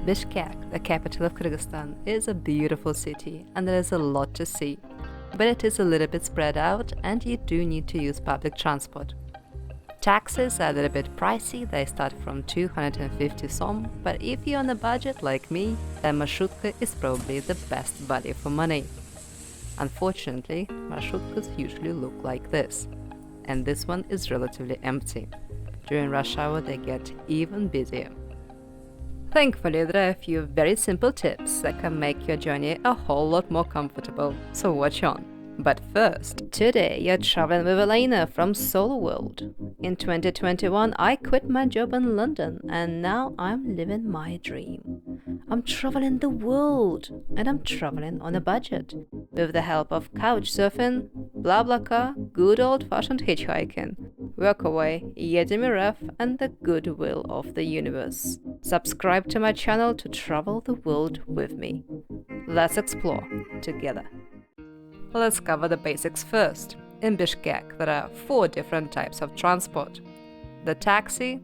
Bishkek, the capital of Kyrgyzstan, is a beautiful city and there is a lot to see. But it is a little bit spread out and you do need to use public transport. Taxis are a little bit pricey, they start from 250 som, but if you're on a budget like me, then marshrutka is probably the best value for money. Unfortunately, marshrutkas usually look like this, and this one is relatively empty. During rush hour they get even busier. Thankfully, there are a few very simple tips that can make your journey a whole lot more comfortable, so watch on. But first, today you're traveling with Elena from Solo World. In 2021, I quit my job in London and now I'm living my dream. I'm traveling the world and I'm traveling on a budget. With the help of couch surfing, BlaBlaCar, good old-fashioned hitchhiking, Workaway, Yedimirev, and the goodwill of the universe. Subscribe to my channel to travel the world with me. Let's explore together. Let's cover the basics first. In Bishkek, there are 4 different types of transport: the taxi,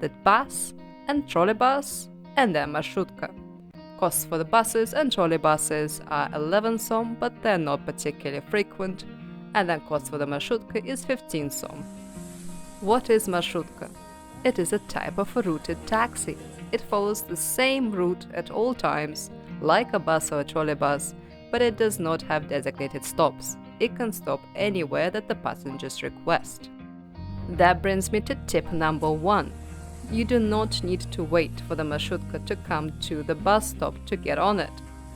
the bus and trolleybus, and the marshrutka. Costs for the buses and trolleybuses are 11 som, but they're not particularly frequent, and then cost for the marshrutka is 15 som. What is marshrutka? It is a type of a routed taxi. It follows the same route at all times, like a bus or a trolleybus, but it does not have designated stops. It can stop anywhere that the passengers request. That brings me to tip number 1. You do not need to wait for the marshrutka to come to the bus stop to get on it.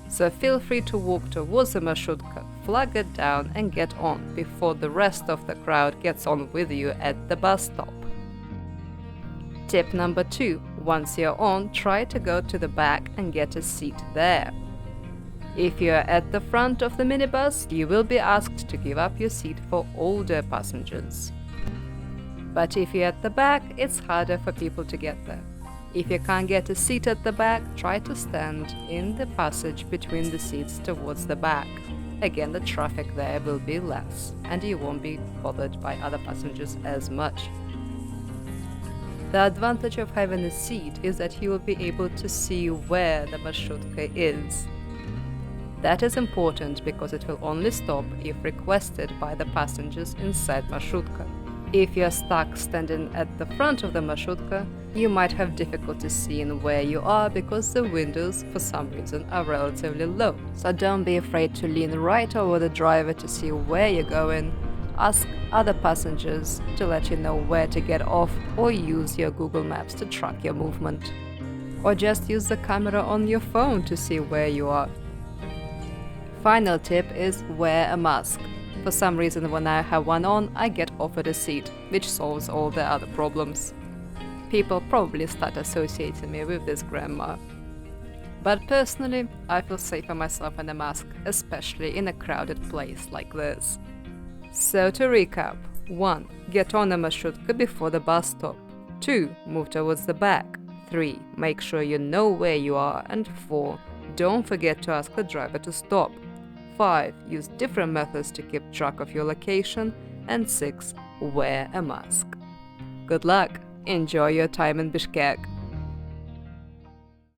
So feel free to walk towards the marshrutka, flag it down and get on before the rest of the crowd gets on with you at the bus stop. Tip number 2. Once you're on, try to go to the back and get a seat there. If you are at the front of the minibus, you will be asked to give up your seat for older passengers. But if you're at the back, it's harder for people to get there. If you can't get a seat at the back, try to stand in the passage between the seats towards the back. Again, the traffic there will be less, and you won't be bothered by other passengers as much. The advantage of having a seat is that you will be able to see where the marshrutka is. That is important because it will only stop if requested by the passengers inside marshrutka. If you are stuck standing at the front of the marshrutka, you might have difficulty seeing where you are because the windows, for some reason, are relatively low. So don't be afraid to lean right over the driver to see where you're going. Ask other passengers to let you know where to get off, or use your Google Maps to track your movement. Or just use the camera on your phone to see where you are. Final tip is wear a mask. For some reason, when I have one on, I get offered a seat, which solves all the other problems. People probably start associating me with this grandma. But personally, I feel safer myself in a mask, especially in a crowded place like this. So to recap: 1. Get on a marshrutka before the bus stop. 2. Move towards the back. 3. Make sure you know where you are. And 4. Don't forget to ask the driver to stop. 5. Use different methods to keep track of your location. And 6. Wear a mask. Good luck! Enjoy your time in Bishkek!